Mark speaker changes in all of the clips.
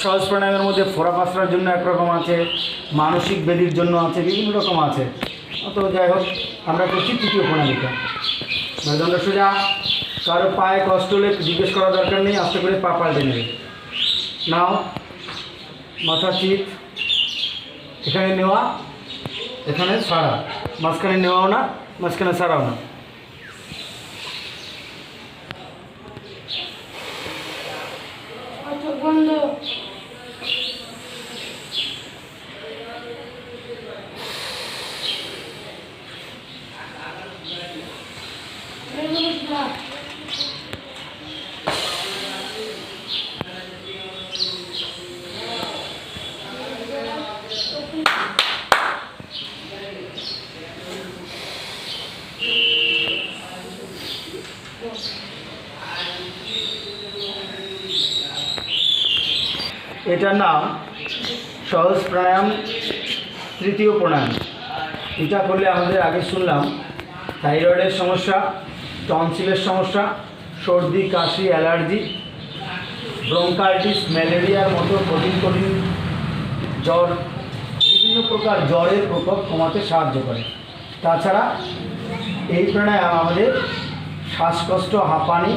Speaker 1: সহজ প্রাণায়ামের মধ্যে ফোড়া পাসরার জন্য একরকম আছে, মানসিক ব্যাধির জন্য আছে, বিভিন্ন রকম আছে। তো যাই হোক, আমরা করছি তৃতীয় প্রণালীটা। মেরুদণ্ড সোজা, কারো পায়ে কষ্ট হলে জিজ্ঞেস করার দরকার নেই, আস্তে করে পা পাল্টে নেবে। নাও, মাথা চিত, এখানে নেওয়া, এখানে ছাড়া, মাঝখানে নেওয়াও না, মাঝখানে ছাড়াও না।
Speaker 2: বন্ধ।
Speaker 1: এটার নাম সহজ প্রাণায়াম, তৃতীয় প্রাণায়াম। এটা করলে আমাদের আগে শুনলাম থাইরয়েডের সমস্যা, টনসিলের সমস্যা, সর্দি কাশি, অ্যালার্জি, ব্রঙ্কাইটিস, ম্যালেরিয়ার মতো কঠিন জ্বর, বিভিন্ন প্রকার জ্বরের প্রকোপ কমাতে সাহায্য করে। তাছাড়া এই প্রাণায়াম আমাদের শ্বাসকষ্ট, হাঁপানি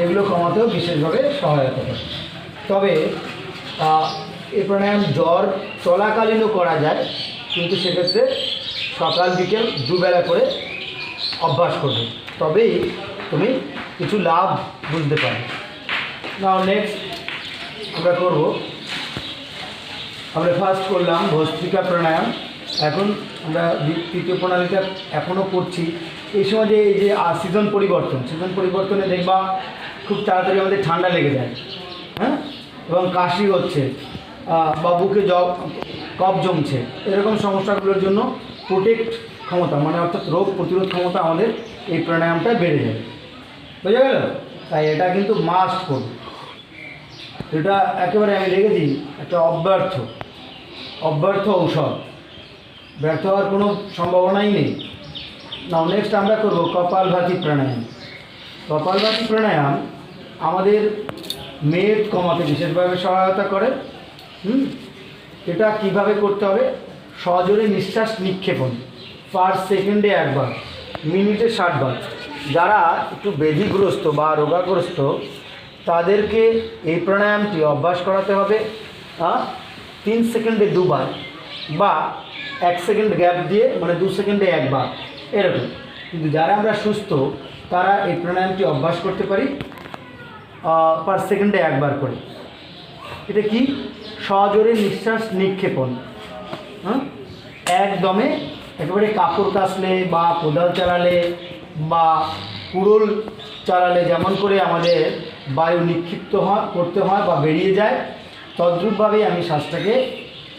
Speaker 1: এগুলো কমাতেও বিশেষভাবে সহায়তা করে। তবে এই প্রাণায়াম জ্বর চলাকালীনও করা যায়, কিন্তু সেক্ষেত্রে সকাল বিকেল দুবেলা করে অভ্যাস করবে, তবেই তুমি কিছু লাভ বুঝতে পারবে। নাও নেক্সট আমরা করব, আমরা ফার্স্ট করলাম ভস্ত্রিকা প্রাণায়াম, এখন আমরা তৃতীয় প্রণালীটা এখনও করছি। এই সময় যে এই যে সিজন পরিবর্তনে দেখবা খুব তাড়াতাড়ি আমাদের ঠান্ডা লেগে যায়, হ্যাঁ, এবং কাশি হচ্ছে বা বুকে কফ জমছে, এরকম সমস্যাগুলোর জন্য প্রোটেক্ট ক্ষমতা, মানে অর্থাৎ রোগ প্রতিরোধ ক্ষমতা আমাদের এই প্রাণায়ামটা বেড়ে যায়। বুঝে গেল? তাই এটা কিন্তু মাস্ট করব। এটা একেবারে আমি দেখেছি একটা অব্যর্থ ঔষধ, ব্যর্থ হওয়ার কোনো সম্ভাবনাই নেই। নাও নেক্সট আমরা করব কপালভাতি প্রাণায়াম। কপালভাতি প্রাণায়াম আমাদের মেদ কমাতে বিশেষভাবে সহায়তা করে। এটা কিভাবে করতে হবে? সজোরে নিঃশ্বাস নিক্ষেপণ, পার সেকেন্ডে 1 বার, মিনিটে 60 বার। যারা একটু ব্যাধিগ্রস্ত বা রোগাগ্রস্ত তাদেরকে এই প্রাণায়ামটি অভ্যাস করাতে হবে 3 সেকেন্ডে 2 বার, বা 1 সেকেন্ড গ্যাপ দিয়ে, মানে 2 সেকেন্ডে 1 বার, এরকম। কিন্তু যারা আমরা সুস্থ তারা এই প্রাণায়ামটি অভ্যাস করতে পারি পার সেকেন্ডে 1 বার করে। এটা কি? সজোরে নিঃশ্বাস নিক্ষেপণ, একদমে একেবারে কাপড় কাচলে বা কোদাল চালালে বা কুড়োল চালালে যেমন করে আমাদের বায়ু নিক্ষিপ্ত করতে হয় বা বেরিয়ে যায়, তদ্রূপভাবেই আমি শ্বাসটাকে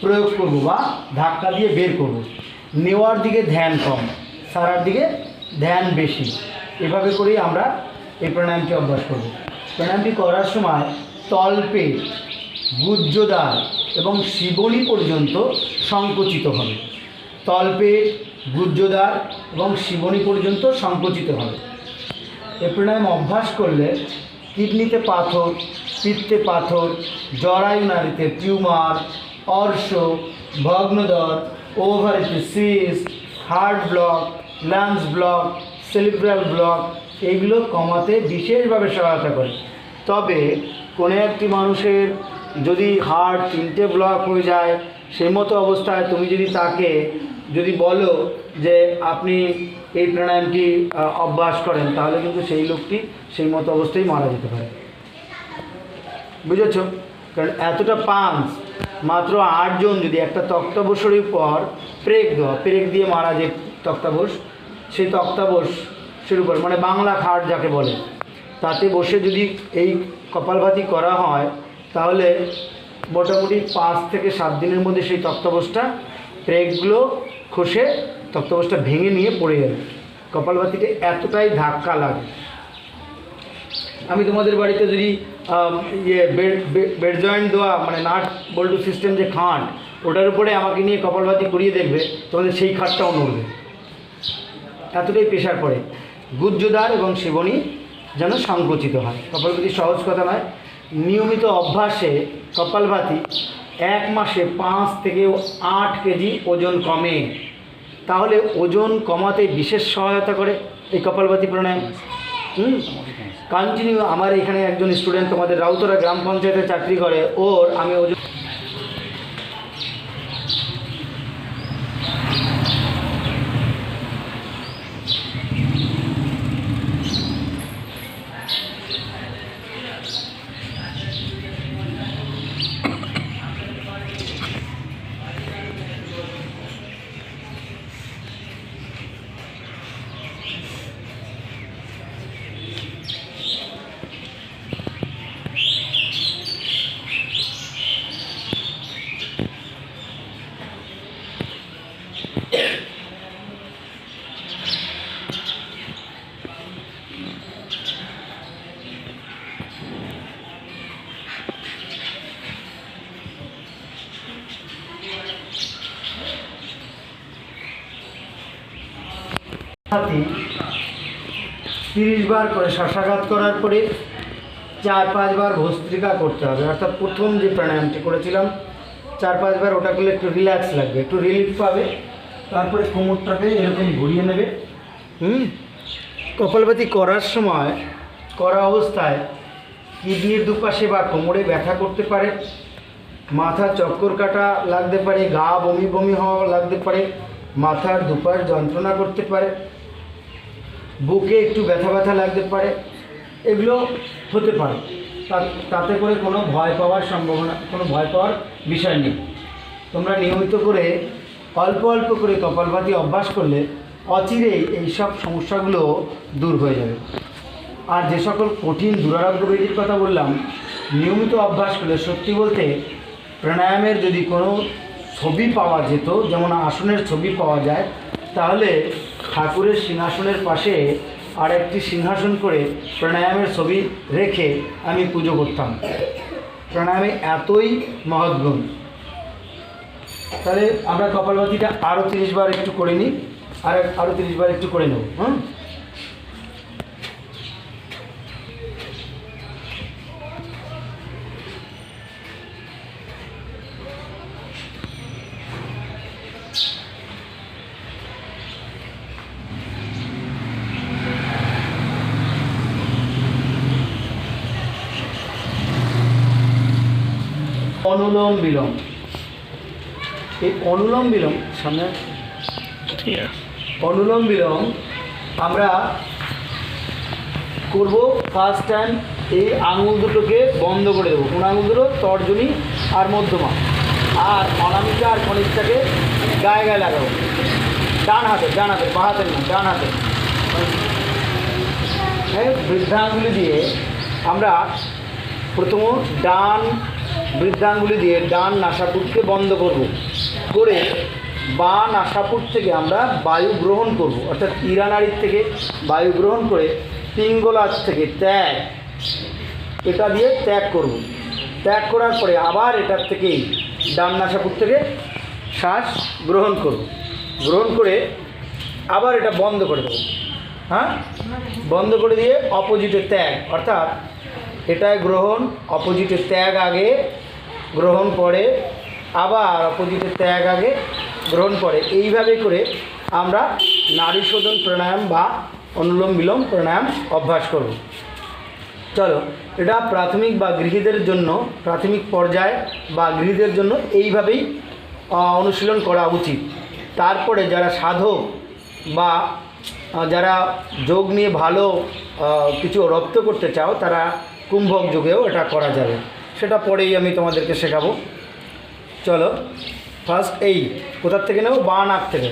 Speaker 1: প্রয়োগ করব বা ধাক্কা দিয়ে বের করব। নেওয়ার দিকে ধ্যান কম, ছাড়ার দিকে ধ্যান বেশি। এভাবে করেই আমরা এই প্রাণায়ামটি অভ্যাস করব। প্রাণায়ামটি করার সময় তলপেট, গুহ্যদ্বার এবং শিবনি পর্যন্ত সংকুচিত হবে। তলপেট, গুহ্যদ্বার এবং শিবনি পর্যন্ত সংকুচিত হবে। এই প্রাণায়াম অভ্যাস করলে কিডনিতে পাথর, পিত্তে পাথর, জরায়ু নাড়িতে টিউমার, অর্শ, ভগ্নদর, ওভারিতে cyst, heart block, lungs block, cerebral block এইগুলো কমাতে বিশেষভাবে সহায়তা করে। তবে কোনো একটি মানুষের যদি হার্ট 3টে ব্লক হয়ে যায়, সেই মতো অবস্থায় তুমি যদি তাকে বলো যে আপনি এই প্রাণায়ামটি অভ্যাস করেন, তাহলে কিন্তু সেই লোকটি সেই মতো অবস্থায় মারা যেতে পারে। বুঝেছ? কারণ এতটা পাঞ্চ, মাত্র 8 জন যদি একটা তক্তাবসের উপর প্রেক দিয়ে মারা যে তক্তাবস, সেই তক্তাবসের উপর, মানে বাংলা খাট যাকে বলে, তাতে বসে যদি এই কপালভাতি করা হয়, তাহলে মোটামুটি 5 থেকে 7 দিনের মধ্যে সেই তক্তাবসটা, প্রেকগুলো খসে তক্তাবসটা ভেঙে নিয়ে পড়ে যাবে। কপালভাতিতে এতটাই ধাক্কা লাগে। আমি তোমাদের বাড়িতে যদি বেড জয়েন্ট দেওয়া, মানে নাট বল্টু সিস্টেম যে খাট, ওটার উপরে আমাকে নিয়ে কপালভাতি করিয়ে দেখবে, তোমাদের সেই খাটটাও নড়বে, এতটাই প্রেশার পড়ে। গুহ্যদ্বার এবং শিবনি যেন সংকুচিত হয়। কপালভাতি সহজ কথা নয়, নিয়মিত অভ্যাসে কপালভাতি 1 মাসে 5 থেকে 8 কেজি ওজন কমে। তাহলে ওজন কমাতে বিশেষ সহায়তা করে এই কপালভাতি প্রাণায়াম। কন্টিনিউ। আমার এখানে একজন স্টুডেন্ট তোমাদের রাউতরা গ্রাম পঞ্চায়েতে চাকরি করে, ওর আমি ওজন হাতি 30 বার করে শ্বাসাঘাত করার পরে 4-5 বার ভস্ত্রিকা করতে হবে। অর্থাৎ প্রথম যে প্রাণায়ামটি করেছিলাম 4-5 বার ওটা করলে একটু রিল্যাক্স লাগবে, একটু রিলিফ পাবে। তারপরে কোমরটাকে এরকম ঘুরিয়ে নেবে। কপালভাতি করার সময়, করা অবস্থায় কিডনির দুপাশে বা কোমরে ব্যথা করতে পারে, মাথা চক্কর কাটা লাগতে পারে, গা বমি বমি হওয়া লাগতে পারে, মাথার দুপাশ যন্ত্রণা করতে পারে, বুকে একটু ব্যথা ব্যথা লাগতে পারে, এগুলো হতে পারে। তাতে করে কোনো ভয় পাওয়ার সম্ভাবনা, কোনো ভয় পাওয়ার বিষয় নেই। তোমরা নিয়মিত করে অল্প অল্প করে কপালভাতি অভ্যাস করলে অচিরেই এইসব সমস্যাগুলো দূর হয়ে যাবে। আর যে সকল কঠিন দুরারোগ্য ব্যাধির কথা বললাম, নিয়মিত অভ্যাস করলে সত্যি বলতে প্রাণায়ামের যদি কোনো ছবি পাওয়া যেত, যেমন আসনের ছবি পাওয়া যায়, তাহলে ঠাকুরের সিংহাসনের পাশে আর একটি সিংহাসন করে প্রাণায়ামের ছবি রেখে আমি পুজো করতাম। প্রাণায়ামে এতই মহৎগুণ। তাহলে আমরা কপালভাতিটা আরও 30 বার একটু করে নিই, আরও 30 বার একটু করে নেব। অনুলোম বিলোম। এই অনুলোম বিলোম সামনে অনুলোম বিলোম আমরা করব। ফার্স্ট টাইম এই আঙুল দুটোকে বন্ধ করে দেবো। কোন আঙুল দুটো? তর্জনী আর মধ্যমা, আর অনামিকা আর কনিষ্ঠাকে গায়ে গায়ে লাগাবো। ডান হাতে, বাঁ হাতের না, ডান হাতে বৃদ্ধাঙ্গুলি দিয়ে আমরা প্রথম ডান বৃদ্ধাঙ্গুলি দিয়ে ডান নাসাপুটকে বন্ধ করব, করে বাঁ নাসাপুট থেকে আমরা বায়ু গ্রহণ করব। অর্থাৎ ইরানাড়ির থেকে বায়ু গ্রহণ করে পিঙ্গলার থেকে ত্যাগ, এটা দিয়ে ত্যাগ করব। ত্যাগ করার পরে আবার এটার থেকেই ডান নাসাপুট থেকে শ্বাস গ্রহণ করব। গ্রহণ করে আবার এটা বন্ধ করে দেবো। বন্ধ করে দিয়ে অপোজিটে ত্যাগ, অর্থাৎ এটায় গ্রহণ, অপোজিটে ত্যাগ আগে, গ্রহণ পরে, আবার অপোজিটে ত্যাগ আগে, গ্রহণ পরে। এইভাবে করে আমরা নাড়ি শোধন প্রাণায়াম বা অনুলোম বিলোম প্রাণায়াম অভ্যাস করব। চলো, এটা প্রাথমিক বা গৃহীদের জন্য, প্রাথমিক পর্যায়ে বা গৃহীদের জন্য এইভাবেই অনুশীলন করা উচিত। তারপরে যারা সাধক বা যারা যোগ নিয়ে ভালো কিছু রপ্ত করতে চাও, তারা কুম্ভক যোগেও এটা করা যাবে। সেটা পরেই আমি তোমাদেরকে শেখাবো। চলো, ফার্স্ট এই কোথার থেকে নেব? বাঁ নাক থেকে।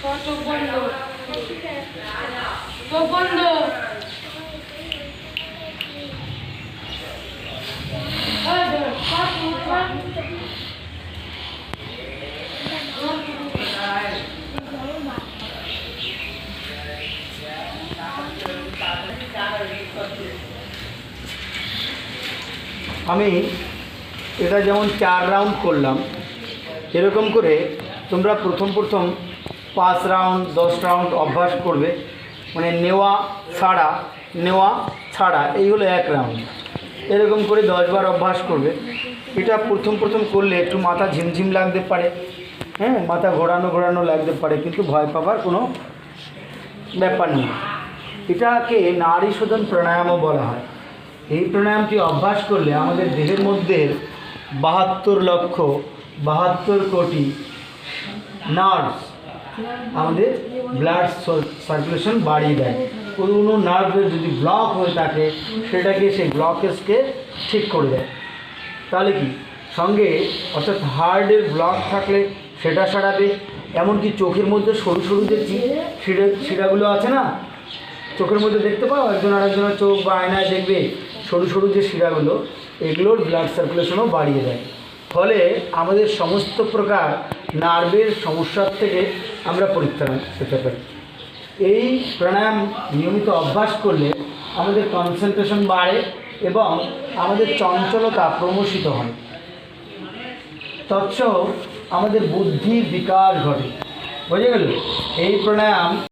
Speaker 2: চোখ বন্ধ, চোখ বন্ধ।
Speaker 1: আমি এটা যেমন 4 রাউন্ড করলাম, এরকম করে তোমরা প্রথম 5 রাউন্ড 10 রাউন্ড অভ্যাস করবে, মানে নেওয়া ছাড়া এই হলো 1 রাউন্ড। এরকম করে 10 বার অভ্যাস করবে। এটা প্রথম করলে একটু মাথা ঝিমঝিম লাগতে পারে, হ্যাঁ, মাথা ঘোরানো লাগতে পারে, কিন্তু ভয় পাবার কোনো ব্যাপার নেই। এটাকে নাড়ি শোধন প্রাণায়ামও বলা হয়। এই প্রাণায়ামটি অভ্যাস করলে আমাদের দেহের মধ্যে 72 কোটি নার্ভস আমাদের ব্লাড সার্কুলেশন বাড়িয়ে দেয়। কোনো নার্ভের যদি ব্লক হয়ে থাকে সেটাকে সেই ব্লকেজকে ঠিক করে দেয়। তাহলে কি সঙ্গে অর্থাৎ হার্টের ব্লক থাকলে সেটা সারাবে। এমনকি চোখের মধ্যে সরু যে শিরাগুলো আছে না, চোখের মধ্যে দেখতে পাও, একজন আরেকজনের চোখ বা আয়নায় দেখবে সরু যে শিরাগুলো, এগুলোর ব্লাড সার্কুলেশনও বাড়িয়ে দেয়। ফলে আমাদের সমস্ত প্রকার নার্ভের সমস্যার থেকে আমরা পরিত্রাণ পেতে পারি। এই প্রাণায়াম নিয়মিত অভ্যাস করলে আমাদের কনসেন্ট্রেশন বাড়ে এবং আমাদের চঞ্চলতা প্রমোশিত হয়। তৎসহ আমাদের বুদ্ধির বিকাশ ঘটে। বোঝা গেল? এই প্রাণায়াম